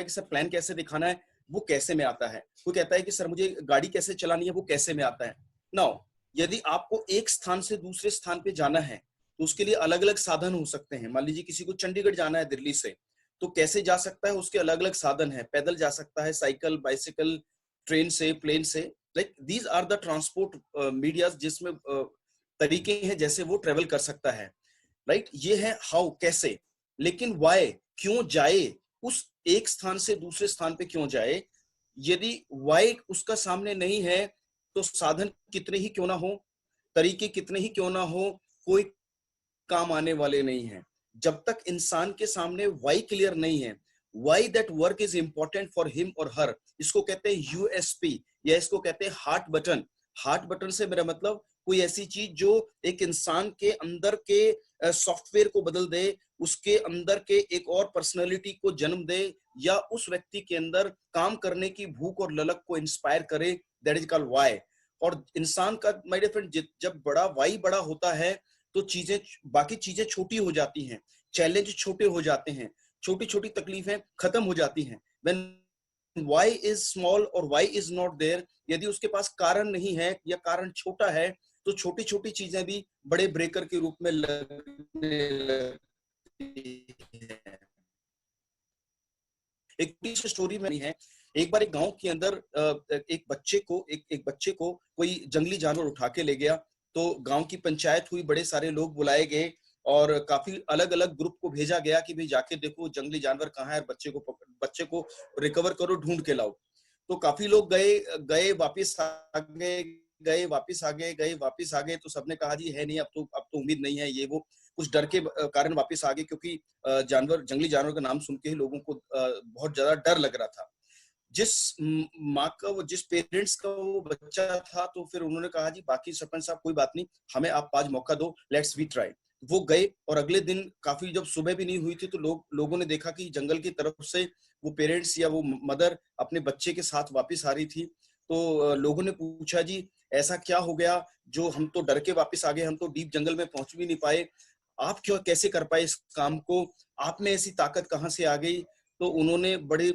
है कि sir plan कैसे दिखाना है, वो कैसे में आता है। कोई कहता है कि सर मुझे गाड़ी कैसे चलानी है, वो कैसे में आता है। नाउ यदि आपको एक स्थान से दूसरे स्थान पे जाना है तो उसके लिए अलग अलग साधन हो सकते हैं। मान लीजिए किसी को चंडीगढ़ जाना है दिल्ली से, तो कैसे जा सकता है, उसके अलग अलग साधन है। पैदल जा सकता है, साइकिल, बाइसिकल, ट्रेन से, प्लेन से। Like these are the transport medias जिसमें तरीके हैं जैसे वो ट्रेवल कर सकता है। राइट, ये है हाउ, कैसे। लेकिन वाई, क्यों जाए, उस एक स्थान से दूसरे स्थान पे क्यों जाए। यदि वाई उसका सामने नहीं है तो साधन कितने ही क्यों ना हो, तरीके कितने ही क्यों ना हो, कोई काम आने वाले नहीं है। जब तक इंसान के सामने वाई क्लियर नहीं है, why that work is important for him और हर, इसको कहते हैं यूएसपी, या इसको कहते हैं हार्ट बटन। हार्ट बटन से मेरा मतलब कोई ऐसी चीज जो एक इंसान के अंदर के सॉफ्टवेयर को बदल दे, उसके अंदर के एक और पर्सनैलिटी को जन्म दे, या उस व्यक्ति के अंदर काम करने की भूख और ललक को इंस्पायर करे, दैट इज कॉल्ड वाई। और इंसान का, माय डियर फ्रेंड, जब बड़ा वाई बड़ा होता है तो चीजें, बाकी चीजें छोटी हो जाती हैं, चैलेंज छोटे हो जाते हैं, छोटी छोटी तकलीफें खत्म हो जाती हैं। व्हेन why is small और why is not there, यदि उसके पास कारण नहीं है या कारण छोटा है तो छोटी छोटी चीजें भी बड़े ब्रेकर के रूप में लगने लगती हैं। एक स्टोरी में है, एक बार एक गांव के अंदर एक बच्चे को कोई जंगली जानवर उठा के ले गया। तो गांव की पंचायत हुई, बड़े सारे लोग बुलाए गए और काफी अलग अलग ग्रुप को भेजा गया कि भाई जाके देखो जंगली जानवर कहाँ है, बच्चे को रिकवर करो, ढूंढ के लाओ। तो काफी लोग गए गए वापिस आ गए, गए वापिस आ गए। तो सबने कहा जी है नहीं, अब तो उम्मीद नहीं है, ये वो कुछ डर के कारण वापिस आ गए, क्योंकि जंगली जानवर का नाम सुन के ही लोगों को बहुत ज्यादा डर लग रहा था। जिस माँ का, वो जिस पेरेंट्स का वो बच्चा था, तो फिर उन्होंने कहा जी बाकी सरपंच साहब कोई बात नहीं, हमें आप आज मौका दो, लेट्स वी ट्राई। वो गए और अगले दिन काफी, जब सुबह भी नहीं हुई थी तो लोगों ने देखा कि जंगल की तरफ से वो पेरेंट्स या वो मदर अपने बच्चे के साथ वापस आ रही थी। तो लोगों ने पूछा जी ऐसा क्या हो गया जो हम तो डर के वापस आ गए, हम तो डीप जंगल में पहुंच भी नहीं पाए, आप क्यों, कैसे कर पाए इस काम को, आप में ऐसी ताकत कहाँ से आ गई। तो उन्होंने बड़े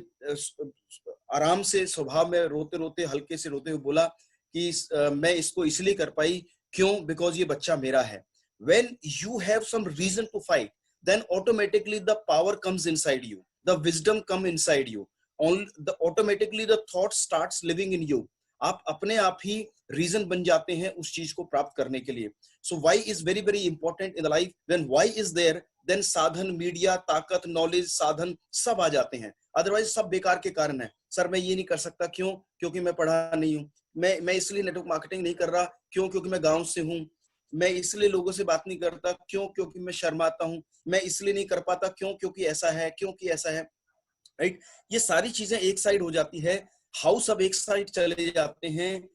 आराम से स्वभाव में रोते रोते, हल्के से रोते हुए बोला कि मैं इसको इसलिए कर पाई, क्यों, बिकॉज ये बच्चा मेरा है। when you have some reason to fight, then automatically the power comes inside you, the wisdom come inside you, automatically the thought starts living in you। आप अपने आप ही रीजन बन जाते हैं उस चीज को प्राप्त करने के लिए। So why is very very important in the life. When why is there, then साधन, मीडिया, ताकत, नॉलेज, साधन सब आ जाते हैं। अदरवाइज सब बेकार के कारण है। सर मैं ये नहीं कर सकता, क्यों, क्योंकि मैं पढ़ा नहीं हूँ। मैं इसलिए नेटवर्क मार्केटिंग नहीं कर रहा, क्यों, क्योंकि मैं गांव से हूँ। मैं इसलिए लोगों से बात नहीं करता, क्यों, क्योंकि मैं शर्माता हूँ। मैं इसलिए नहीं कर पाता, क्यों, क्योंकि ऐसा है, क्योंकि ऐसा है। राइट, ये सारी चीजें एक साइड हो जाती है, हाउ सब एक साइड चले जाते हैं।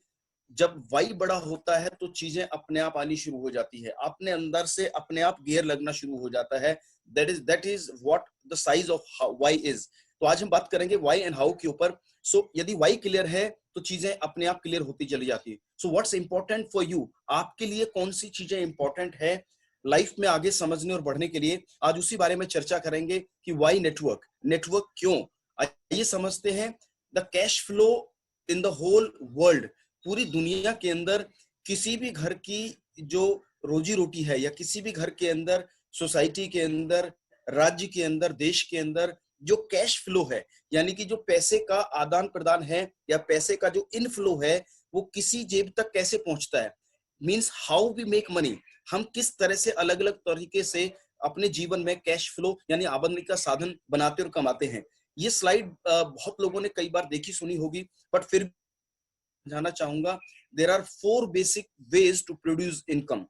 जब वाई बड़ा होता है तो चीजें अपने आप आनी शुरू हो जाती है, अपने अंदर से अपने आप गियर लगना शुरू हो जाता है। That is what the size of why is. तो आज हम बात करेंगे वाई एंड हाउ के ऊपर। सो यदि वाई क्लियर है तो चीजें अपने आप क्लियर होती चली जाती है। So what's important for you, आपके लिए कौन सी चीजें इंपॉर्टेंट है लाइफ में आगे समझने और बढ़ने के लिए, आज उसी बारे में चर्चा करेंगे कि वाई नेटवर्क क्यों। आइए समझते हैं। The cash flow in the whole world, पूरी दुनिया के अंदर किसी भी घर की जो रोजी रोटी है, या किसी भी घर के अंदर, सोसाइटी के अंदर, राज्य के अंदर, देश के अंदर जो कैश फ्लो है, यानी कि जो पैसे का आदान प्रदान है या पैसे का जो इनफ्लो है, वो किसी जेब तक कैसे पहुंचता है, means how we make money. हम किस तरह से अलग अलग तरीके से अपने जीवन में कैश फ्लो यानी आमदनी का साधन बनाते और कमाते हैं। ये स्लाइड बहुत लोगों ने कई बार देखी सुनी होगी, बट फिर जानना चाहूंगा। There are 4 basic ways to produce income.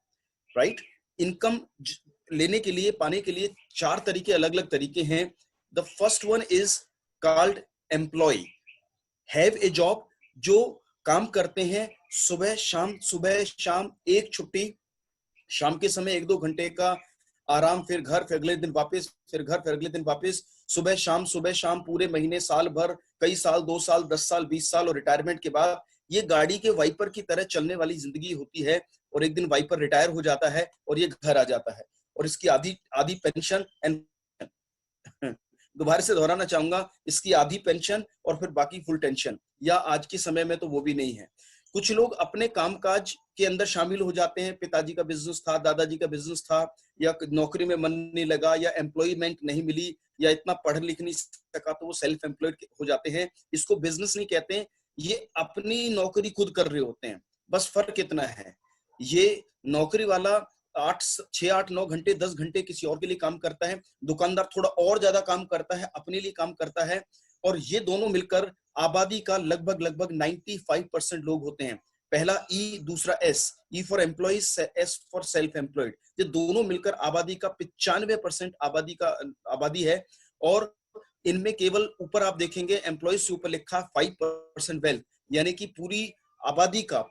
Right, income लेने के लिए, पाने के लिए 4 तरीके, अलग अलग तरीके हैं। The first one is called employ, have a job, जो काम करते हैं सुबह शाम, एक छुट्टी, शाम के समय 1-2 घंटे का आराम, फिर घर, फिर अगले दिन वापस, फिर घर, फिर अगले दिन वापस, सुबह शाम पूरे महीने, साल भर, कई साल, 2 साल, 10 साल, 20 साल, और रिटायरमेंट के बाद ये गाड़ी के वाइपर की तरह चलने वाली जिंदगी होती है। और एक दिन वाइपर रिटायर हो जाता है और ये घर आ जाता है, और इसकी आधी पेंशन एंड दोबारा से दोहराना चाहूंगा, इसकी आधी पेंशन और फिर बाकी फुल टेंशन, या आज के समय में तो वो भी नहीं है। कुछ लोग अपने कामकाज के अंदर शामिल हो जाते हैं, पिताजी का बिजनेस था, दादाजी का बिजनेस था, या नौकरी में मन नहीं लगा, या एम्प्लॉयमेंट नहीं मिली, या इतना पढ़ लिख नहीं सका तो वो सेल्फ एम्प्लॉयड हो जाते हैं। इसको बिजनेस नहीं कहते हैं, ये अपनी नौकरी खुद कर रहे होते हैं। बस फर्क इतना है, ये नौकरी वाला 6 8 9 घंटे 10 घंटे किसी और के लिए काम करता है, दुकानदार थोड़ा और ज्यादा काम करता है, अपने लिए काम करता है, और ये दोनों मिलकर आबादी का लगभग 95% लोग होते हैं। पहला ई, दूसरा S, E for employees, S for self employed. ये दोनों मिलकर आबादी का 95% आबादी है। और इनमें केवल ऊपर आप देखेंगे एम्प्लॉइज से ऊपर लिखा 5% वेल्थ, यानी कि पूरी आबादी का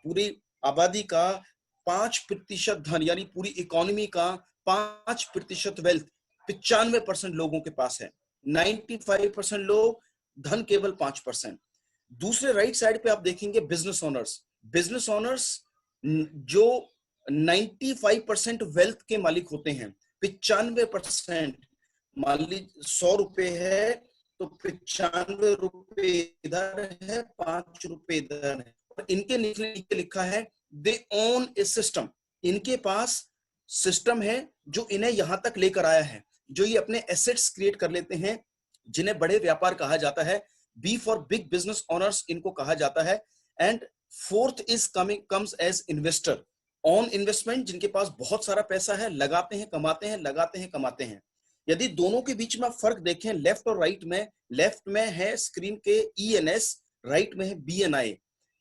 5% धन, यानी पूरी इकोनॉमी का 5% वेल्थ 95% लोगों के पास है। 95% लोग, धन केवल 5%। दूसरे राइट साइड पे आप देखेंगे बिजनेस ओनर्स जो 95% वेल्थ के मालिक होते हैं। 95%, मान लीजिए 100 रुपए है तो 95 रुपए इधर है, 5 रुपए इधर है। और इनके नीचे लिखा है दे ओन ए सिस्टम, इनके पास सिस्टम है जो इन्हें यहां तक लेकर आया है, जो ये अपने एसेट्स क्रिएट कर लेते हैं, जिन्हें बड़े व्यापार कहा जाता है। B for big business owners इनको कहा जाता है। And fourth is comes as investor, on investment, जिनके पास बहुत सारा पैसा है, लगाते हैं कमाते हैं, लगाते हैं कमाते हैं। यदि दोनों के बीच में फर्क देखें लेफ्ट और राइट में, लेफ्ट में है स्क्रीन के ENS, राइट में है BNI।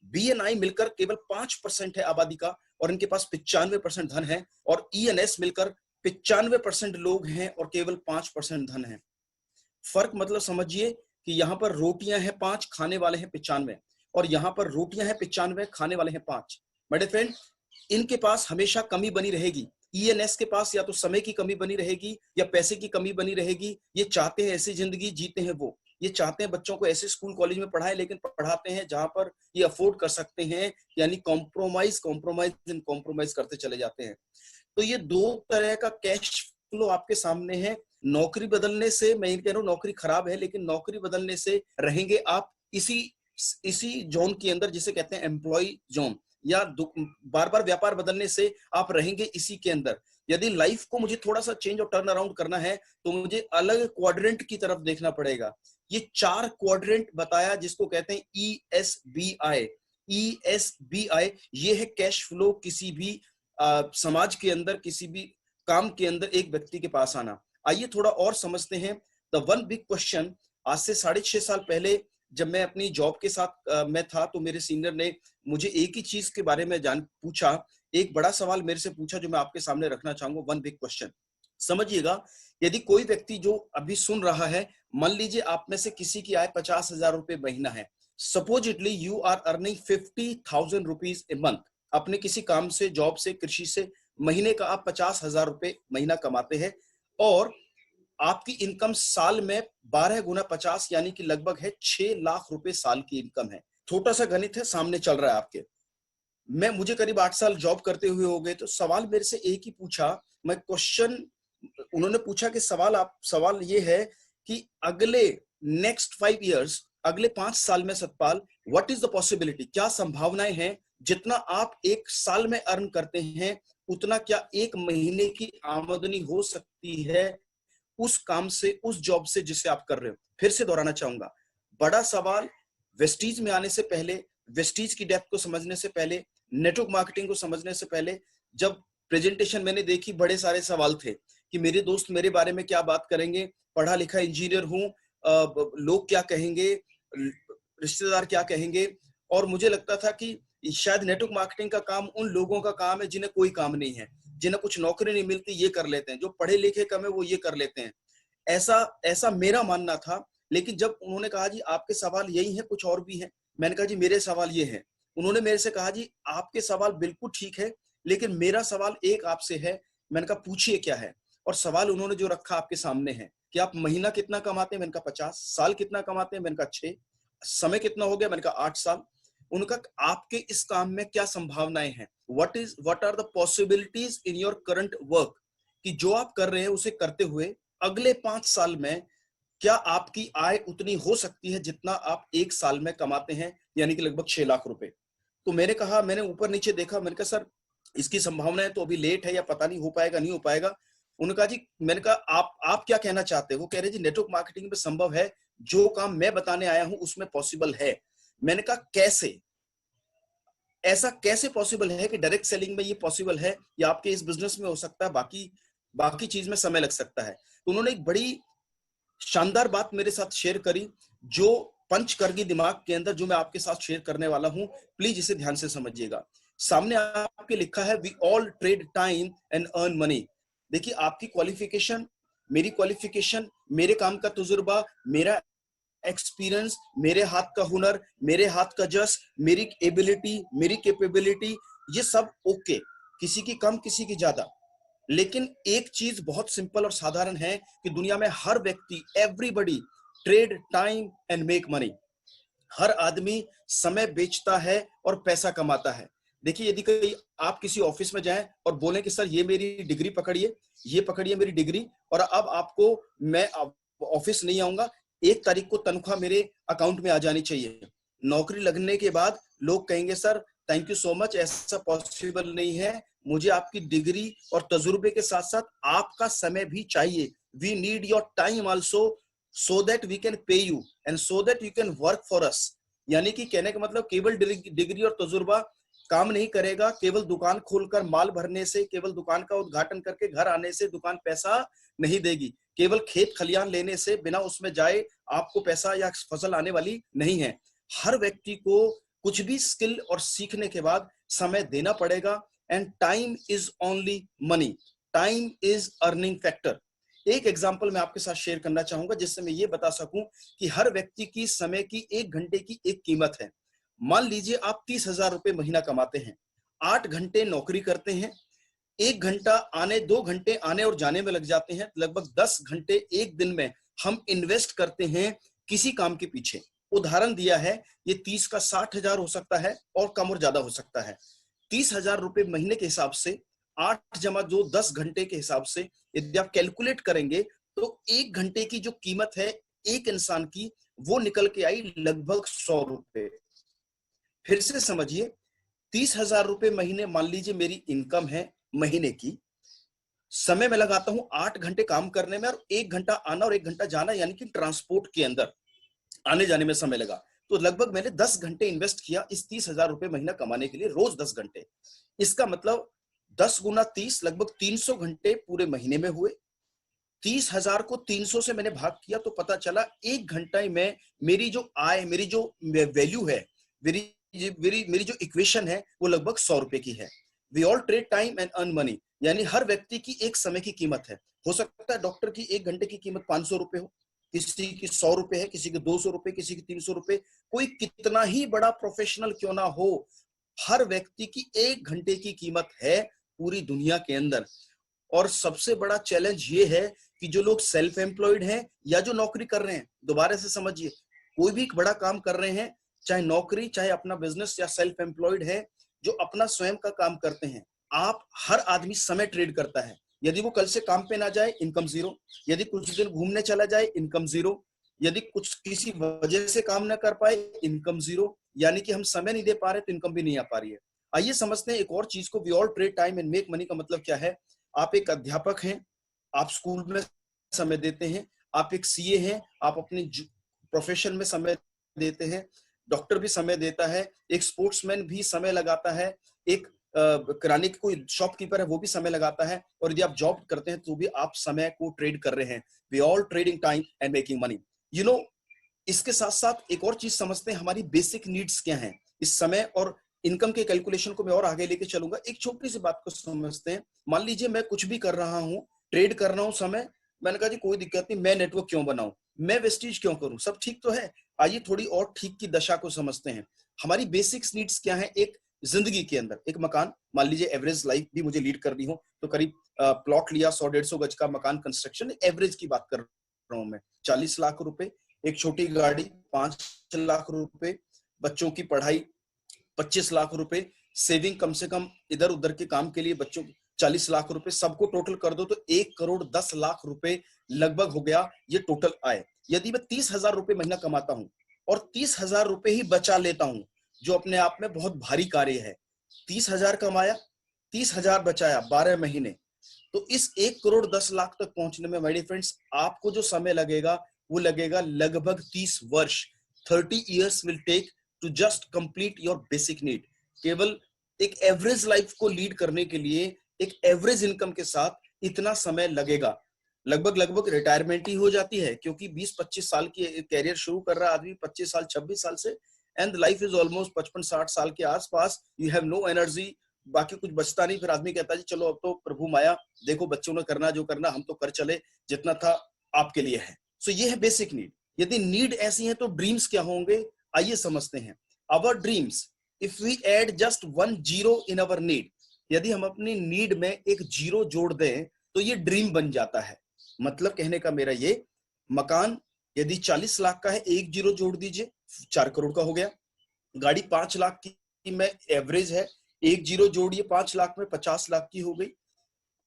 BNI मिलकर केवल 5% है आबादी का, और इनके पास 95% धन है, और ENS मिलकर 95% लोग हैं और केवल 5% धन है। फर्क मतलब समझिए कि यहां पर रोटियां हैं 5, खाने वाले हैं 95, और यहां पर रोटियां हैं 95, खाने वाले हैं 5। मेरे फ्रेंड, इनके पास हमेशा कमी बनी रहेगी। ENS के पास या तो समय की कमी बनी रहेगी या पैसे की कमी बनी रहेगी। ये चाहते हैं ऐसी जिंदगी जीते हैं, वो ये चाहते हैं बच्चों को ऐसे स्कूल कॉलेज में पढ़ाएं, लेकिन पढ़ाते हैं जहां पर ये अफोर्ड कर सकते हैं, यानी कॉम्प्रोमाइज करते चले जाते हैं। तो ये दो तरह का कैश फ्लो आपके सामने है। नौकरी बदलने से, मैं ये कह रहा हूं नौकरी खराब है, लेकिन नौकरी बदलने से रहेंगे आप इसी जोन के अंदर, जिसे कहते हैं एम्प्लॉय जोन, या बार बार व्यापार बदलने से आप रहेंगे इसी के अंदर। यदि लाइफ को मुझे थोड़ा सा चेंज और टर्न अराउंड करना है तो मुझे अलग क्वाड्रेंट की तरफ देखना पड़ेगा। ये 4 क्वाड्रेंट बताया जिसको कहते हैं ESBI। ये है कैश फ्लो किसी भी समाज के अंदर, किसी भी काम के अंदर एक व्यक्ति के पास आना। आइए थोड़ा और समझते हैं। द वन बिग क्वेश्चन, आज से 6.5 साल पहले जब मैं अपनी जॉब के साथ मैं था, तो मेरे सीनियर ने मुझे एक ही चीज के बारे में पूछा, एक बड़ा सवाल मेरे से पूछा जो मैं आपके सामने रखना चाहूंगा। वन बिग क्वेश्चन, समझिएगा। यदि कोई व्यक्ति जो अभी सुन रहा है, मान लीजिए आप में से किसी की आय 50,000 रुपए महीना है। Supposedly you are earning 50,000 rupees a month. अपने किसी काम से, जॉब से, कृषि से महीने का आप 50,000 रुपए महीना कमाते हैं, और आपकी इनकम साल में 12 गुना 50 यानी कि लगभग है 6 लाख रुपए साल की इनकम है। छोटा सा गणित है, सामने चल रहा है आपके। मुझे करीब 8 साल जॉब करते हुए हो गए। तो सवाल मेरे से एक ही पूछा, मैं क्वेश्चन उन्होंने पूछा कि सवाल ये है कि अगले नेक्स्ट 5 इयर्स, अगले 5 साल में Satpal, what is the possibility, क्या संभावनाएं हैं, जितना आप एक साल में अर्न करते हैं उतना क्या एक महीने की आमदनी हो सकती है उस काम से, उस जॉब से जिसे आप कर रहे हो। फिर से दोहराना चाहूंगा, बड़ा सवाल वेस्टीज में आने से पहले, वेस्टीज की डेप्थ को समझने से पहले, नेटवर्क मार्केटिंग को समझने से पहले, जब प्रेजेंटेशन मैंने देखी, बड़े सारे सवाल थे कि मेरे दोस्त मेरे बारे में क्या बात करेंगे, पढ़ा लिखा इंजीनियर हूं, लोग क्या कहेंगे, रिश्तेदार क्या कहेंगे। और मुझे लगता था कि शायद नेटवर्क मार्केटिंग का काम उन लोगों का काम है जिन्हें कोई काम नहीं है, जिन्हें कुछ नौकरी नहीं मिलती, ये कर लेते हैं, जो पढ़े लिखे कम है वो ये कर लेते हैं। ऐसा मेरा मानना था। लेकिन जब उन्होंने कहा जी आपके सवाल यही है, कुछ और भी है, मैंने कहा जी मेरे सवाल ये है। उन्होंने मेरे से कहा जी आपके सवाल बिल्कुल ठीक है, लेकिन मेरा सवाल एक आपसे है। मैंने कहा पूछिए क्या है। और सवाल उन्होंने जो रखा आपके सामने है कि आप महीना कितना कमाते हैं, मैंने कहा 50। साल कितना कमाते हैं, मैंने कहा 6। समय कितना हो गया, मैंने कहा 8 साल। उनका आपके इस काम में क्या संभावनाएं हैं, what are the possibilities in your current work, कि जो आप कर रहे हैं उसे करते हुए अगले 5 साल में क्या आपकी आय उतनी हो सकती है जितना आप एक साल में कमाते हैं, यानी कि लगभग 6 लाख रुपए? तो मैंने कहा, मैंने ऊपर नीचे देखा, मैंने कहा सर इसकी संभावना है तो अभी लेट है या पता नहीं हो पाएगा नहीं हो पाएगा। उन्होंने कहा जी, मैंने कहा आप क्या कहना चाहते हो? वो कह रहे जी नेटवर्क मार्केटिंग में संभव है, जो काम मैं बताने आया हूं उसमें पॉसिबल है। मैंने कहा कैसे? ऐसा कैसे पॉसिबल है कि डायरेक्ट सेलिंग में ये पॉसिबल है या आपके इस बिजनेस में हो सकता है, बाकी बाकी चीज में समय लग सकता है? तो उन्होंने एक बड़ी शानदार बात मेरे साथ शेयर करी, जो पंच करगी दिमाग के अंदर, जो मैं आपके साथ शेयर करने वाला हूं। प्लीज इसे ध्यान से समझिएगा। सामने आपके लिखा है we all trade time and earn money. देखिए, आपकी क्वालिफिकेशन, मेरी क्वालिफिकेशन, मेरे काम का तजुर्बा, मेरा एक्सपीरियंस, मेरे हाथ का हुनर, मेरे हाथ का जस, मेरी एबिलिटी, मेरी कैपेबिलिटी, ये सब ओके, किसी की कम किसी की ज्यादा। लेकिन एक चीज बहुत सिंपल और साधारण है कि दुनिया में हर व्यक्ति, everybody trade time and make money. हर आदमी समय बेचता है और पैसा कमाता है। देखिए, यदि कहीं आप किसी ऑफिस में जाएं और बोलें कि सर ये मेरी डिग्री पकड़िए, ये पकड़िए मेरी डिग्री, और अब आपको, मैं ऑफिस नहीं आऊंगा, 1 तारीख को तनख्वाह मेरे अकाउंट में आ जानी चाहिए। नौकरी लगने के बाद लोग कहेंगे sir thank you so much, ऐसा पॉसिबल नहीं है, मुझे आपकी डिग्री और तजुर्बे के साथ साथ आपका समय भी चाहिए। We need your time also, so that we can pay you and so that you can work for us। यानी कि कहने का मतलब, केवल डिग्री और तजुर्बा काम नहीं करेगा, केवल दुकान खोलकर माल भरने से, केवल दुकान का उद्घाटन करके घर आने से दुकान पैसा नहीं देगी, केवल खेत खलियान लेने से, बिना उसमें जाए आपको पैसा या फसल आने वाली नहीं है। हर व्यक्ति को कुछ भी स्किल और सीखने के बाद समय देना पड़ेगा। And time is only money, time is earning factor. एक एग्जांपल मैं आपके साथ शेयर करना चाहूंगा, जिससे मैं ये बता सकूं कि हर व्यक्ति की समय की 1 घंटे की एक कीमत है। मान लीजिए आप 30,000 रुपए महीना कमाते हैं, 8 घंटे नौकरी करते हैं, 1 घंटा आने, 2 घंटे आने और जाने में लग जाते हैं, लगभग 10 घंटे एक दिन में हम इन्वेस्ट करते हैं किसी काम के पीछे। उदाहरण दिया है, ये 30 का 60,000 हो सकता है और कम और ज्यादा हो सकता है। 30,000 रुपए महीने के हिसाब से 8 जमा 2, 10 घंटे के हिसाब से यदि आप कैलकुलेट करेंगे तो 1 घंटे की जो कीमत है एक इंसान की, वो निकल के आई लगभग 100 रुपए। फिर से समझिए, 30,000 रुपए महीने मान लीजिए मेरी इनकम है महीने की, समय मैं लगाता हूं 8 घंटे काम करने में और 1 घंटा आना और 1 घंटा जाना, यानी कि ट्रांसपोर्ट के अंदर आने जाने में समय लगा, तो लगभग मैंने 10 घंटे इन्वेस्ट किया इस 30,000 रुपए महीना कमाने के लिए, रोज 10 घंटे। इसका मतलब 10 गुना 30, लगभग 300 घंटे पूरे महीने में हुए। 30,000 को 300 से मैंने भाग किया तो पता चला 1 घंटा में मेरी जो आय, मेरी जो वैल्यू है, मेरी मेरी जो इक्वेशन है, वो लगभग 100 रुपए की है। We all trade time and earn money, यानी हर व्यक्ति की एक समय की कीमत है। हो सकता है डॉक्टर की 1 घंटे की कीमत 500 रुपए हो, किसी की 100 रुपए है, किसी की 200 रुपए, किसी की 300 रुपए। कोई कितना ही बड़ा प्रोफेशनल क्यों ना हो, हर व्यक्ति की 1 घंटे की कीमत है पूरी दुनिया के अंदर। और सबसे बड़ा चैलेंज ये है कि जो लोग सेल्फ एम्प्लॉयड हैं या जो नौकरी कर रहे हैं, दोबारा से समझिए, कोई भी बड़ा काम कर रहे हैं, चाहे नौकरी, चाहे अपना बिजनेस, या सेल्फ एम्प्लॉयड है जो अपना स्वयं का काम करते हैं, आप, हर आदमी समय ट्रेड करता है। यदि वो कल से काम पे ना जाए, इनकम जीरो। यदि कुछ दिन घूमने चला जाए, इनकम जीरो। यदि कुछ किसी वजह से काम ना कर पाए, इनकम जीरो। यानी कि हम समय नहीं दे पा रहे तो इनकम भी नहीं आ पा रही है। आइए समझते हैं एक और चीज को, we all trade time and make money का मतलब क्या है। आप एक अध्यापक हैं, आप स्कूल में समय देते हैं। आप एक सीए हैं, आप अपने प्रोफेशन में समय देते हैं। डॉक्टर भी समय देता है, एक स्पोर्ट्समैन भी समय लगाता है, एक किराने की कोई शॉपकीपर है वो भी समय लगाता है, और यदि आप जॉब करते हैं तो भी आप समय को ट्रेड कर रहे हैं। We all trading time and making money. You know, इसके साथ साथ एक और चीज समझते हैं, हमारी बेसिक नीड्स क्या हैं। इस समय और इनकम के कैलकुलेशन को मैं और आगे लेके चलूंगा। एक छोटी सी बात को समझते हैं। मान लीजिए मैं कुछ भी कर रहा हूं, ट्रेड कर रहा हूं समय, मैंने कहा जी कोई दिक्कत नहीं, मैं नेटवर्क क्यों बनाऊं, मैं वेस्टीज क्यों करूं, सब ठीक तो है। आइए थोड़ी और ठीक की दशा को समझते हैं। हमारी बेसिक नीड्स क्या है एक जिंदगी के अंदर। एक मकान, मान लीजिए एवरेज लाइफ भी मुझे लीड करनी हो तो करीब प्लॉट लिया, 100-150 गज का मकान कंस्ट्रक्शन, एवरेज की बात कर रहा हूं मैं, 40 लाख रुपए। एक छोटी गाड़ी 5 लाख रुपए, बच्चों की पढ़ाई 25 लाख रुपए, सेविंग कम से कम इधर उधर के काम के लिए बच्चों 40 लाख रुपए, सबको टोटल कर दो तो 1 करोड़ 10 लाख रुपए लगभग हो गया ये टोटल आय। यदि मैं 30,000 रुपए महीना कमाता हूं और 30,000 रुपए ही बचा लेता हूं, जो अपने आप में बहुत भारी कार्य है। 30,000 कमाया, 30,000 बचाया 12 महीने, तो इस 1,10,00,000 तक पहुंचने में मेरे फ्रेंड्स आपको जो समय लगेगा वो लगेगा लगभग 30 वर्ष। 30 years will take to just complete your basic need. केवल एक एवरेज लाइफ को लीड करने के लिए एक एवरेज इनकम के साथ इतना समय लगेगा। लगभग लगभग रिटायरमेंट ही हो जाती है, क्योंकि 20-25 साल की कैरियर शुरू कर रहा है आदमी 25 साल 26 साल से, एंड लाइफ इज ऑलमोस्ट 55-60 साल के आसपास। यू हैव नो एनर्जी, बाकी कुछ बचता नहीं। फिर आदमी कहता है जी चलो अब तो प्रभु माया, देखो बच्चों ने करना जो करना, हम तो कर चले, जितना था आपके लिए है। सो ये है बेसिक नीड। यदि नीड ऐसी है तो ड्रीम्स क्या होंगे, आइए समझते हैं। Our dreams, if we add just 1 zero in our need, यदि हम अपनी नीड में एक जीरो जोड़ दें तो ये ड्रीम बन जाता है। मतलब कहने का मेरा ये, मकान यदि 40 लाख का है, एक जीरो जोड़ दीजिए 4 करोड़ का हो गया। गाड़ी 5 लाख की में एवरेज है, एक जीरो जोड़िए 5 लाख में 50 लाख की हो गई।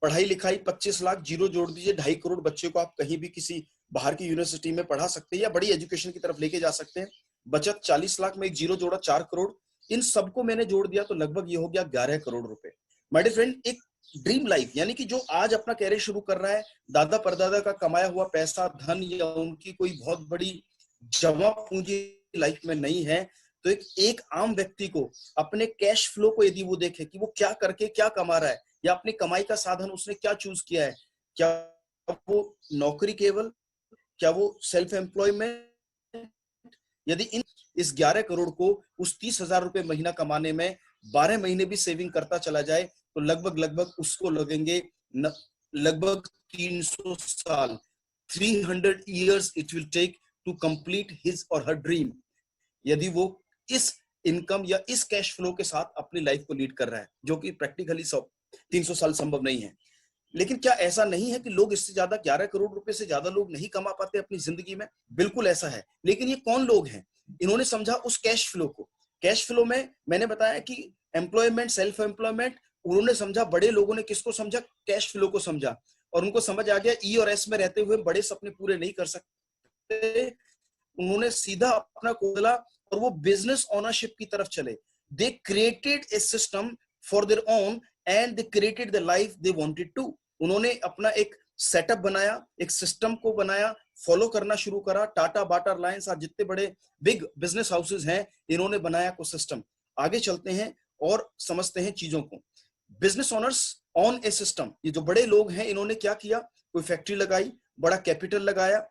पढ़ाई लिखाई 25 लाख, जीरो जोड़ दीजिए 2.5 करोड़। बच्चे को आप कहीं भी किसी बाहर की यूनिवर्सिटी में पढ़ा सकते हैं या बड़ी एजुकेशन की तरफ लेके जा सकते हैं। बचत 40 लाख में एक जीरो जोड़ा 4 करोड़। इन सबको मैंने जोड़ दिया तो लगभग ये हो गया 11 करोड़ रुपए। माय डियर फ्रेंड, एक ड्रीम लाइफ, यानी कि जो आज अपना कैरियर शुरू कर रहा है, दादा परदादा का कमाया हुआ पैसा, धन या उनकी कोई बहुत बड़ी जमा पूंजी लाइफ में नहीं है, तो एक आम व्यक्ति को अपने कैश फ्लो को यदि वो देखे कि वो क्या करके क्या कमा रहा है, या अपनी कमाई का साधन उसने क्या चूज किया है, क्या वो नौकरी केवल, क्या वो सेल्फ एम्प्लॉयमेंट, यदि इस 11 करोड़ को उस 30,000 रुपए महीना कमाने में 12 महीने भी सेविंग करता चला जाए तो लगभग लगभग उसको लगेंगे लगभग 300 साल। 300 years it will take to complete his or her dream, यदि वो इस इनकम या इस कैश फ्लो के साथ अपनी लाइफ को लीड कर रहा है, जो कि प्रैक्टिकली 300 साल संभव नहीं है। लेकिन क्या ऐसा नहीं है कि लोग इससे ज्यादा 11 करोड़ रुपए से ज्यादा लोग नहीं कमा पाते अपनी जिंदगी में? बिल्कुल ऐसा है। लेकिन ये कौन लोग हैं? इन्होंने समझा उस कैश फ्लो को। कैश फ्लो में मैंने बताया कि एम्प्लॉयमेंट, सेल्फ एम्प्लॉयमेंट, उन्होंने समझा। बड़े लोगों ने किसको समझा? कैश फ्लो को समझा। और उनको समझ आ गया ई और एस में रहते हुए बड़े सपने पूरे नहीं कर सकते। उन्होंने सीधा अपना खोला और वो बिजनेस ओनरशिप की तरफ चले। They created a system for their own and they created the life they wanted to. उन्होंने अपना एक सेटअप बनाया, एक सिस्टम को बनाया, फॉलो करना शुरू करा। टाटा, बाटा, रिलायंस, आज जितने बड़े बिग बिजनेस हाउसेस हैं, इन्होंने बनाया को सिस्टम। आगे चलते हैं और समझते हैं चीजों को। Business owners on A system, ये जो बड़े लोग हैं इन्होंने क्या किया? कोई फैक्ट्री लगाई, बड़ा कैपिटल लगाया,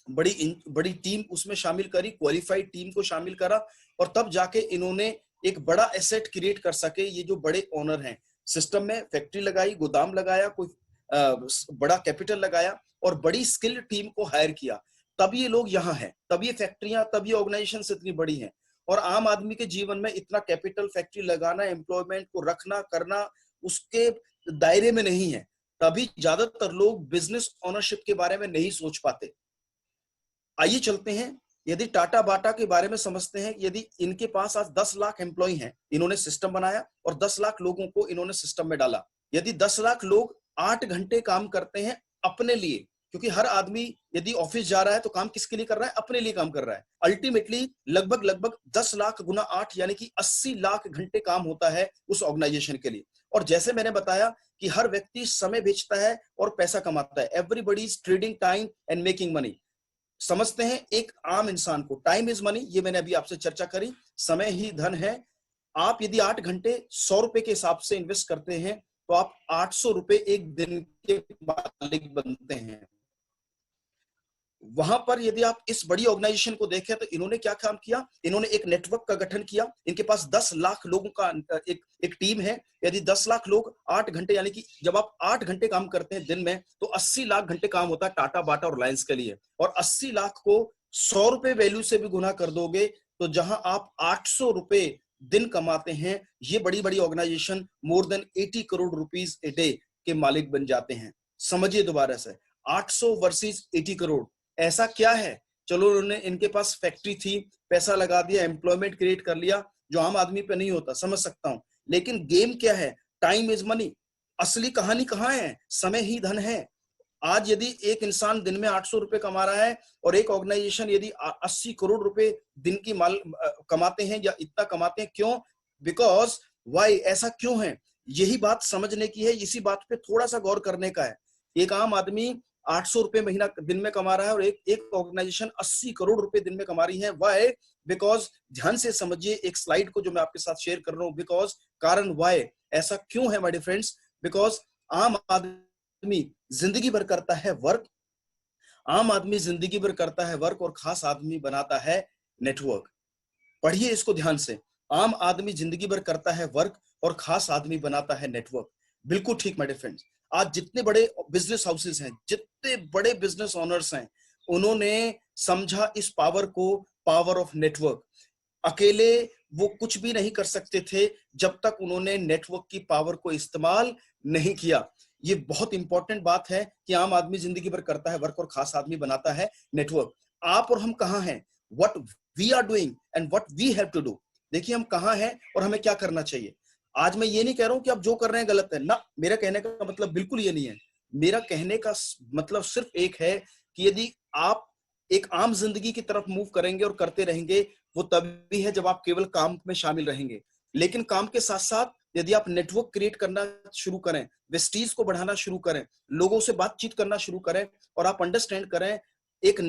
बड़ी टीम उसमें शामिल करी, क्वालिफाइड टीम को शामिल करा, और तब जाके इन्होंने एक बड़ा एसेट क्रिएट कर सके। ये जो बड़े ओनर हैं, सिस्टम में फैक्ट्री लगाई, गोदाम लगाया, कोई बड़ा कैपिटल लगाया और बड़ी स्किल्ड टीम को हायर किया। तब ये लोग यहाँ हैं, तब ये फैक्ट्रियां, तब ये ऑर्गेनाइजेशन इतनी बड़ी हैं। और आम आदमी के जीवन में इतना कैपिटल, फैक्ट्री लगाना, एम्प्लॉयमेंट को रखना करना उसके दायरे में नहीं है। तभी ज्यादातर लोग बिजनेस ओनरशिप के बारे में नहीं सोच पाते। आइए चलते हैं, यदि टाटा बाटा के बारे में समझते हैं। यदि इनके पास आज 10 लाख एम्प्लॉय हैं, इन्होंने सिस्टम बनाया और 10 लाख लोगों को इन्होंने सिस्टम में डाला। यदि 10 लाख लोग 8 घंटे काम करते हैं अपने लिए, क्योंकि हर आदमी यदि ऑफिस जा रहा है तो काम किसके लिए कर रहा है? अपने लिए काम कर रहा है। अल्टीमेटली लगभग लगभग 10 लाख गुना 8 यानी कि 80 लाख घंटे काम होता है उस ऑर्गेनाइजेशन के लिए। और जैसे मैंने बताया कि हर व्यक्ति समय बेचता है और पैसा कमाता है। Everybody is trading time and making money. समझते हैं एक आम इंसान को, टाइम इज मनी, ये मैंने अभी आपसे चर्चा करी, समय ही धन है। आप यदि 8 घंटे 100 रुपए के हिसाब से इन्वेस्ट करते हैं तो आप 800 रुपए एक दिन के मालिक बनते हैं। वहां पर यदि आप इस बड़ी ऑर्गेनाइजेशन को देखें तो इन्होंने क्या काम किया? इन्होंने एक नेटवर्क का गठन किया। इनके पास 10 लाख लोगों का एक टीम है। यदि 10 लाख लोग 8 घंटे, यानी कि जब आप 8 घंटे काम करते हैं दिन में, तो 80 लाख घंटे काम होता है टाटा बाटा और रिलायंस के लिए। और 80 लाख को 100 रुपए वैल्यू से भी गुना कर दोगे तो जहां आप 800 रुपए दिन कमाते हैं, ये बड़ी बड़ी organization more than 80 crore rupees a day के मालिक बन जाते हैं। समझिए दोबारा से, 800 वर्सेस 80 करोड़, ऐसा क्या है? चलो उन्होंने, इनके पास फैक्ट्री थी, पैसा लगा दिया, एम्प्लॉयमेंट क्रिएट कर लिया, जो आम आदमी पे नहीं होता, समझ सकता हूं। लेकिन गेम क्या है? Time is money. असली कहानी कहां है? समय ही धन है। आज यदि एक इंसान दिन में 800 रुपए कमा रहा है और एक ऑर्गेनाइजेशन यदि 80 करोड़ रुपए दिन की माल कमाते हैं या इतना कमाते हैं, क्यों? बिकॉज वाई, ऐसा क्यों है? यही बात समझने की है, इसी बात पे थोड़ा सा गौर करने का है। एक आम आदमी 800 रुपए महीना दिन में कमा रहा है और एक ऑर्गेनाइजेशन 80 करोड़ रुपए दिन में कमा रही है। वाई? बिकॉज ध्यान से समझिए एक स्लाइड को जो मैं आपके साथ शेयर कर रहा हूं। बिकॉज, कारण वाई, ऐसा क्यों है माय डियर फ्रेंड्स? बिकॉज आम आदमी जिंदगी भर करता है वर्क, आम आदमी जिंदगी भर करता है वर्क और खास आदमी बनाता है नेटवर्क। पढ़िए इसको ध्यान से, आम आदमी जिंदगी भर करता है वर्क और खास आदमी बनाता है नेटवर्क। बिल्कुल ठीक माय डियर फ्रेंड्स। आज जितने बड़े बिजनेस हाउसेस हैं, जितने बड़े बिजनेस ओनर्स हैं, उन्होंने समझा इस पावर को, पावर ऑफ नेटवर्क। अकेले वो कुछ भी नहीं कर सकते थे जब तक उन्होंने नेटवर्क की पावर को इस्तेमाल नहीं किया। ये बहुत इंपॉर्टेंट बात है कि आम आदमी जिंदगी भर करता है वर्क और खास आदमी बनाता है नेटवर्क। आप और हम कहां हैं? What we are doing and what we have to do. देखिए हम कहां हैं और हमें क्या करना चाहिए। आज मैं ये नहीं कह रहा हूं कि आप जो कर रहे हैं गलत है ना, मेरा कहने का मतलब बिल्कुल ये नहीं है। मेरा कहने का मतलब सिर्फ एक है कि यदि आप एक आम जिंदगी की तरफ मूव करेंगे और करते रहेंगे, वो तभी है जब आप केवल काम में शामिल रहेंगे। लेकिन काम के साथ साथ यदि आप नेटवर्क क्रिएट करना शुरू करें, वेस्टीज को बढ़ाना शुरू करें, लोगों से बातचीत करना शुरू करें और आप अंडरस्टैंड करें एक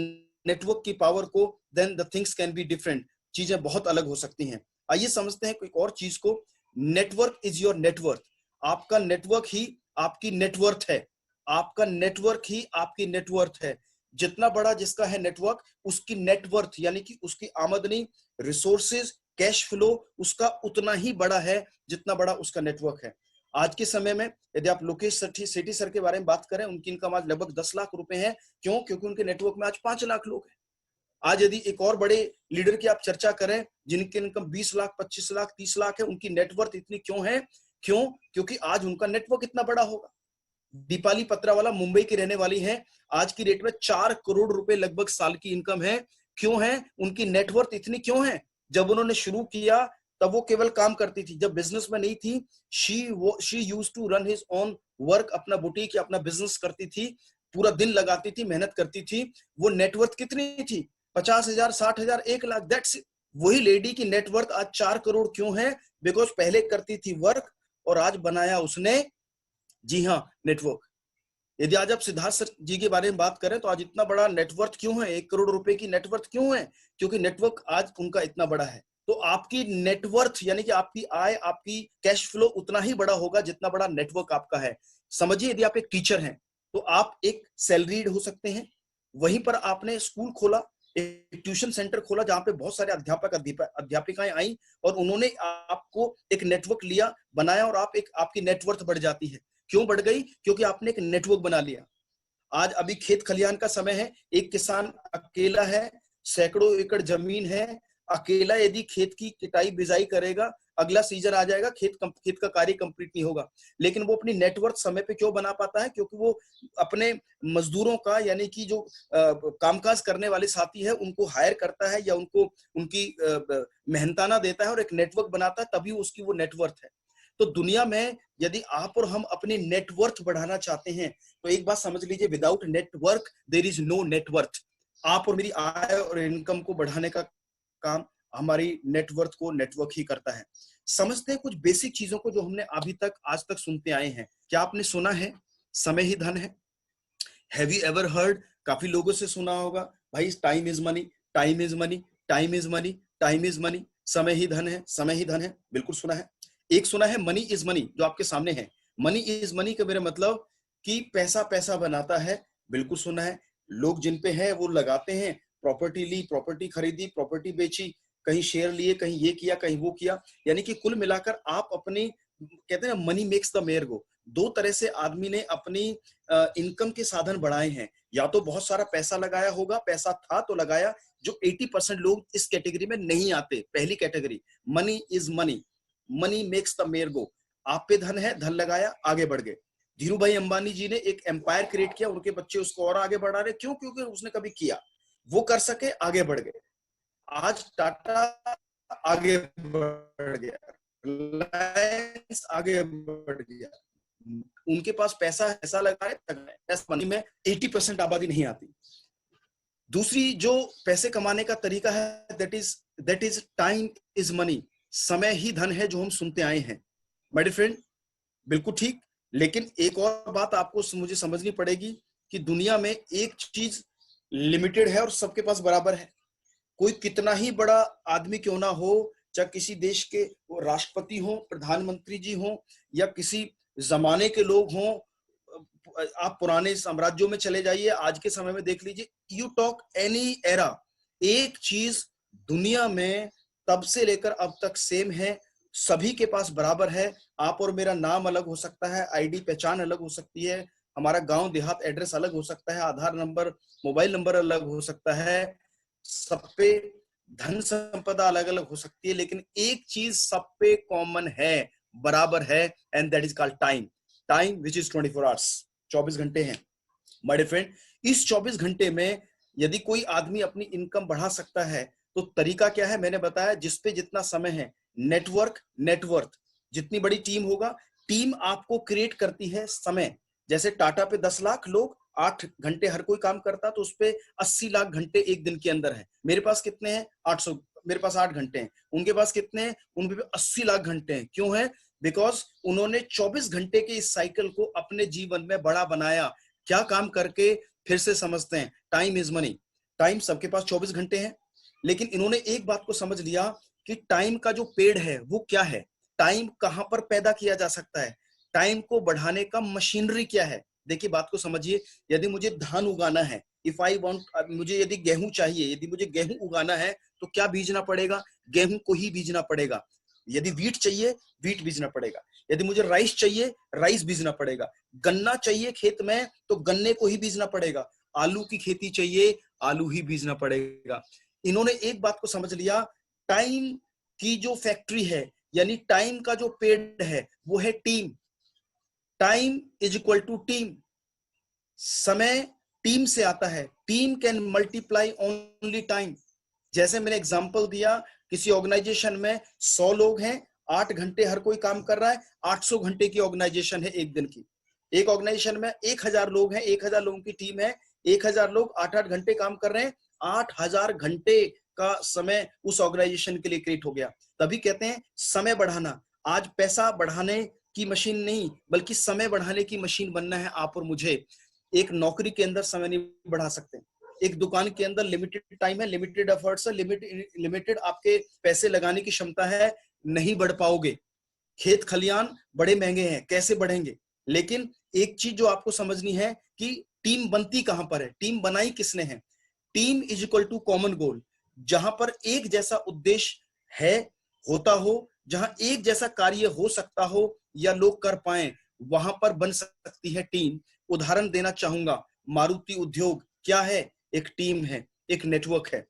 नेटवर्क की पावर को, then the things can be different. चीजें बहुत अलग हो सकती हैं। आइए समझते हैं एक और चीज को। Network is your net worth. आपका नेटवर्क ही आपकी नेटवर्थ है। आपका नेटवर्क ही आपकी नेटवर्थ है। जितना बड़ा जिसका है नेटवर्क, उसकी नेटवर्थ यानी कि उसकी आमदनी, रिसोर्सेज, कैश फ्लो उसका उतना ही बड़ा है जितना बड़ा उसका नेटवर्क है। आज के समय में यदि आप लोकेश सेठी सर के बारे में बात करें, उनकी इनकम आज लगभग 10 लाख रुपए है। क्यों? क्योंकि उनके नेटवर्क में आज 5 लाख लोग हैं। आज यदि एक और बड़े लीडर की आप चर्चा करें जिनकी इनकम 20 लाख, 25 लाख, 30 लाख है, उनकी नेटवर्थ इतनी क्यों है? क्यों? क्योंकि आज उनका नेटवर्क इतना बड़ा होगा। दीपाली पत्रावाला मुंबई की रहने वाली है, आज की डेट में 4 करोड़ रुपए लगभग साल की इनकम है। क्यों है? उनकी नेटवर्थ इतनी क्यों है? जब उन्होंने शुरू किया तब वो केवल काम करती थी, जब बिजनेस में नहीं थी। She used to run his own work, अपना बुटीक या अपना बिजनेस करती थी, पूरा दिन लगाती थी, मेहनत करती थी। वो नेटवर्थ कितनी थी? 50,000, 60,000, 1 लाख। दैट्स वही लेडी की नेटवर्थ आज 4 करोड़ क्यों है? बिकॉज पहले करती थी वर्क और आज बनाया उसने, जी हाँ, नेटवर्क। यदि आज आप सिद्धार्थ सर जी के बारे में बात करें तो आज इतना बड़ा नेटवर्थ क्यों है? 1 करोड़ रुपए की नेटवर्थ क्यों है? क्योंकि नेटवर्क आज उनका इतना बड़ा है। तो आपकी नेटवर्थ यानी कि आपकी आय, आपकी कैश फ्लो उतना ही बड़ा होगा जितना बड़ा नेटवर्क आपका है। समझिए, यदि आप एक टीचर हैं तो आप एक सैलरीड हो सकते हैं, वहीं पर आपने स्कूल खोला, एक ट्यूशन सेंटर खोला जहां पे बहुत सारे अध्यापक अध्यापिकाएं आई और उन्होंने आपको एक नेटवर्क लिया, बनाया और आपकी नेटवर्थ बढ़ जाती है। क्यों बढ़ गई? क्योंकि आपने एक नेटवर्क बना लिया। आज अभी खेत खलियान का समय है, एक किसान अकेला है, सैकड़ों एकड़ जमीन है, अकेला यदि खेत की किटाई बिजाई करेगा, अगला सीजन आ जाएगा, खेत का कार्य कंप्लीट नहीं होगा। लेकिन वो अपनी नेटवर्क समय पे क्यों बना पाता है? क्योंकि वो अपने मजदूरों का यानी कि जो कामकाज करने वाले साथी है उनको हायर करता है या उनको उनकी मेहनताना देता है और एक नेटवर्क बनाता है, तभी उसकी वो नेटवर्थ है। तो दुनिया में यदि आप और हम अपनी नेटवर्थ बढ़ाना चाहते हैं तो एक बात समझ लीजिए, without network there is no net worth. आप और मेरी आय और इनकम को बढ़ाने का काम हमारी नेटवर्थ को नेटवर्क ही करता है। समझते हैं कुछ बेसिक चीजों को जो हमने अभी तक आज तक सुनते आए हैं। क्या आपने सुना है समय ही धन है? Have you ever heard? काफी लोगों से सुना होगा भाई, time is money, time is money, time is money, time is money, समय ही धन है, समय ही धन है। बिल्कुल सुना है। एक सुना है मनी इज मनी, जो आपके सामने है। मनी इज मनी का मेरा मतलब कि पैसा पैसा बनाता है। बिल्कुल सुना है। लोग जिन पे है वो लगाते हैं, प्रॉपर्टी ली, प्रॉपर्टी खरीदी, प्रॉपर्टी बेची, कहीं शेयर लिए, कहीं ये किया, कहीं वो किया। यानी कि कुल मिलाकर आप अपनी, कहते हैं मनी मेक्स द मेयर गो। दो तरह से आदमी ने अपनी इनकम के साधन बढ़ाए हैं। या तो बहुत सारा पैसा लगाया होगा, पैसा था तो लगाया, जो 80% लोग इस कैटेगरी में नहीं आते। पहली category, money is money, money makes the mare go. आप पे धन है, धन लगाया, आगे बढ़ गए। धीरू भाई अंबानी जी ने एक एम्पायर क्रिएट किया, उनके बच्चे उसको और आगे बढ़ा रहे। क्यों? क्योंकि उसने कभी किया, वो कर सके, आगे बढ़ गए। आज टाटा आगे बढ़ गया, रिलायंस आगे बढ़ गया, उनके पास पैसा ऐसा लगा है, ऐसा मनी में 80% आबादी नहीं आती। दूसरी जो पैसे कमाने का तरीका है, that is time is money, समय ही धन है, जो हम सुनते आए हैं माय डियर फ्रेंड। बिल्कुल ठीक। लेकिन एक और बात आपको मुझे समझनी पड़ेगी कि दुनिया में एक चीज लिमिटेड है और सबके पास बराबर है। कोई कितना ही बड़ा आदमी क्यों ना हो, चाहे किसी देश के वो राष्ट्रपति हो, प्रधानमंत्री जी हो, या किसी जमाने के लोग हों, आप पुराने साम्राज्यों में चले जाइए, आज के समय में देख लीजिए, यू टॉक एनी एरा, एक चीज दुनिया में तब से लेकर अब तक सेम है, सभी के पास बराबर है। आप और मेरा नाम अलग हो सकता है, आईडी पहचान अलग हो सकती है, हमारा गांव देहात एड्रेस अलग हो सकता है, आधार नंबर, मोबाइल नंबर अलग हो सकता है, सब पे धन संपदा अलग अलग हो सकती है, लेकिन एक चीज सब पे कॉमन है, बराबर है, and that is called time. Time which is 24 hours, 24 घंटे हैं माय डियर फ्रेंड। इस 24 घंटे में यदि कोई आदमी अपनी इनकम बढ़ा सकता है तो तरीका क्या है, मैंने बताया, जिसपे जितना समय है, नेटवर्क, नेटवर्थ, जितनी बड़ी टीम होगा, टीम आपको क्रिएट करती है समय। जैसे टाटा पे 10 लाख लोग 8 घंटे हर कोई काम करता, तो उस पे 80 लाख घंटे एक दिन के अंदर है। मेरे पास कितने हैं? 800, मेरे पास 8 घंटे हैं। उनके पास कितने हैं? उनके पास 80 लाख घंटे हैं। क्यों है? बिकॉज उन्होंने 24 घंटे के इस साइकिल को अपने जीवन में बड़ा बनाया। क्या काम करके? फिर से समझते हैं, टाइम इज मनी। टाइम सबके पास 24 घंटे हैं, लेकिन इन्होंने एक बात को समझ लिया कि टाइम का जो पेड़ है वो क्या है, टाइम कहां पर पैदा किया जा सकता है, टाइम को बढ़ाने का मशीनरी क्या है। देखिए बात को समझिए, यदि मुझे धान उगाना है, इफ आई वांट, मुझे यदि गेहूं चाहिए, यदि मुझे गेहूं उगाना है तो क्या बीजना पड़ेगा? गेहूं को ही बीजना पड़ेगा। यदि वीट चाहिए, वीट बीजना पड़ेगा। यदि मुझे राइस चाहिए, राइस बीजना पड़ेगा। गन्ना चाहिए खेत में तो गन्ने को ही बीजना पड़ेगा। आलू की खेती चाहिए, आलू ही बीजना पड़ेगा। इन्होंने एक बात को समझ लिया, टाइम की जो फैक्ट्री है, यानी टाइम का जो पेड़ है, वो है team. Time is equal to team. समय टीम से आता है। Team can multiply only time. जैसे मैंने एग्जांपल दिया, किसी ऑर्गेनाइजेशन में 100 लोग हैं, 8 घंटे हर कोई काम कर रहा है, 800 घंटे की ऑर्गेनाइजेशन है एक दिन की। एक ऑर्गेनाइजेशन में 1000 लोग हैं, 1000 लोगों की टीम है, 1000 लोग 8-8 घंटे काम कर रहे हैं, 8000 घंटे का समय उस ऑर्गेनाइजेशन के लिए क्रिएट हो गया। तभी कहते हैं समय बढ़ाना। आज पैसा बढ़ाने की मशीन नहीं, बल्कि समय बढ़ाने की मशीन बनना है आप और मुझे। एक नौकरी के अंदर समय नहीं बढ़ा सकते, एक दुकान के अंदर लिमिटेड टाइम है, लिमिटेड एफर्ट्स है, लिमिटेड आपके पैसे लगाने की क्षमता है, नहीं बढ़ पाओगे। खेत खलियान बड़े महंगे हैं, कैसे बढ़ेंगे? लेकिन एक चीज जो आपको समझनी है कि टीम बनती कहां पर है, टीम बनाई किसने है। Team is equal to common goal. जहां पर एक जैसा उद्देश्य है, होता हो, जहां एक जैसा कार्य हो सकता हो या लोग कर पाए, वहां पर बन सकती है टीम। उदाहरण देना चाहूंगा, मारुति उद्योग क्या है? एक टीम है, एक नेटवर्क है।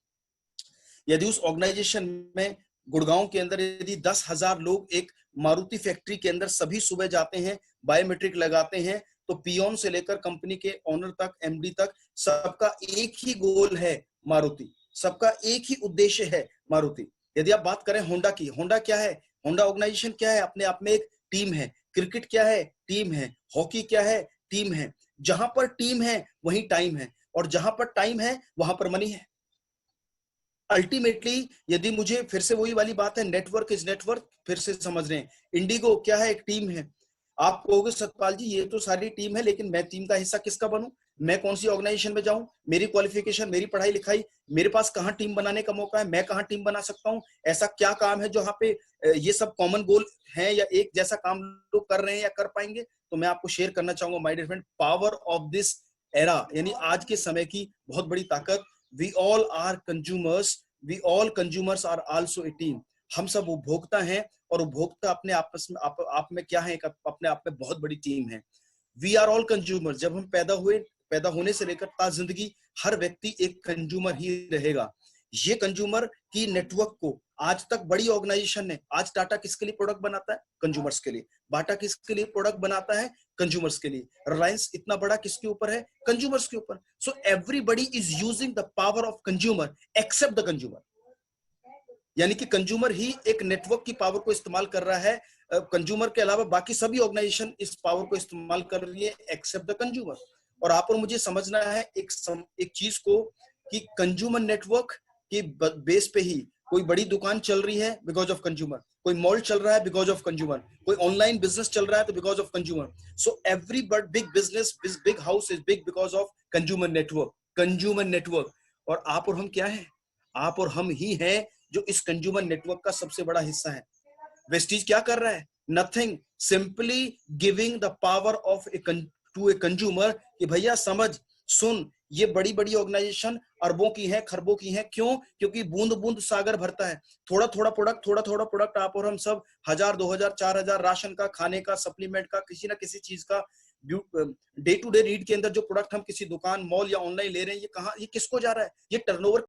यदि उस ऑर्गेनाइजेशन में गुड़गांव के अंदर यदि 10,000 लोग एक मारुति फैक्ट्री के अंदर सभी सुबह जाते हैं, बायोमेट्रिक लगाते हैं, तो पियोन से लेकर कंपनी के ओनर तक, एमडी तक, सबका एक ही गोल है मारुति, सबका एक ही उद्देश्य है मारुति। यदि आप बात करें होंडा की, होंडा क्या है? होंडा ऑर्गेनाइजेशन क्या है? अपने आप में एक टीम है। क्रिकेट क्या है? टीम है। हॉकी क्या है? टीम है। जहां पर टीम है वहीं टाइम है, और जहां पर टाइम है वहां पर मनी है। अल्टीमेटली यदि मुझे, फिर से वही वाली बात है, नेटवर्क इज नेटवर्क, फिर से समझ रहे हैं। इंडिगो क्या है? एक टीम है। आप कहोगे सतपाल जी ये तो सारी टीम है, लेकिन मैं टीम का हिस्सा किसका बनूं? मैं कौन सी ऑर्गेनाइजेशन में जाऊं? मेरी क्वालिफिकेशन, मेरी पढ़ाई लिखाई, मेरे पास कहां टीम बनाने का मौका है? मैं कहां टीम बना सकता हूं? ऐसा क्या काम है जहां पे ये सब कॉमन गोल है, या एक जैसा काम लोग कर रहे हैं या कर पाएंगे? तो मैं आपको शेयर करना चाहूंगा my dear friend, power of this era, यानी आज के समय की बहुत बड़ी ताकत। We all are consumers, we all consumers are also a team. हम सब उपभोक्ता हैं, और उपभोक्ता अपने आपस में आप में क्या है? अपने आप में बहुत बड़ी टीम है। We are all consumer. जब हम पैदा होने से लेकर ता जिंदगी हर व्यक्ति एक कंज्यूमर ही रहेगा। ये कंज्यूमर की नेटवर्क को आज तक बड़ी ऑर्गेनाइजेशन ने, आज टाटा किसके लिए प्रोडक्ट बनाता है? कंज्यूमर्स के लिए। बाटा किसके लिए प्रोडक्ट बनाता है? कंज्यूमर्स के लिए। रिलायंस इतना बड़ा किसके ऊपर है? कंज्यूमर्स के ऊपर। So everybody is using the power of consumer except the consumer. यानी कि कंज्यूमर ही एक नेटवर्क की पावर को इस्तेमाल कर रहा है। कंज्यूमर के अलावा बाकी सभी ऑर्गेनाइजेशन इस पावर को इस्तेमाल कर रही है एक्सेप्ट द कंज्यूमर। और आप और मुझे समझना है एक चीज को कि कंज्यूमर नेटवर्क की बेस पे ही कोई बड़ी दुकान चल रही है बिकॉज ऑफ कंज्यूमर, कोई मॉल चल रहा है बिकॉज ऑफ कंज्यूमर, कोई ऑनलाइन बिजनेस चल रहा है तो because of consumer. So every but big business, big house is big because of consumer network, consumer network. और आप और हम क्या है? आप और हम ही हैं जो इस कंज्यूमर नेटवर्क का सबसे बड़ा हिस्सा है। वेस्टीज क्या कर रहा है? Nothing, simply giving the power of to a consumer कि भैया समझ सुन, ये बड़ी बड़ी ऑर्गेनाइजेशन अरबों की है, खरबों की है। क्यों? क्योंकि बूंद बूंद सागर भरता है। थोड़ा थोड़ा प्रोडक्ट आप और हम सब 1000 2000 4000 राशन का, खाने का, सप्लीमेंट का, किसी ना किसी चीज का डे टू डे रीड के अंदर जो प्रोडक्ट हम किसी दुकान, मॉल या ऑनलाइन ले रहे हैं, ये कहां, ये किसको जा रहा है? ये टर्नओवर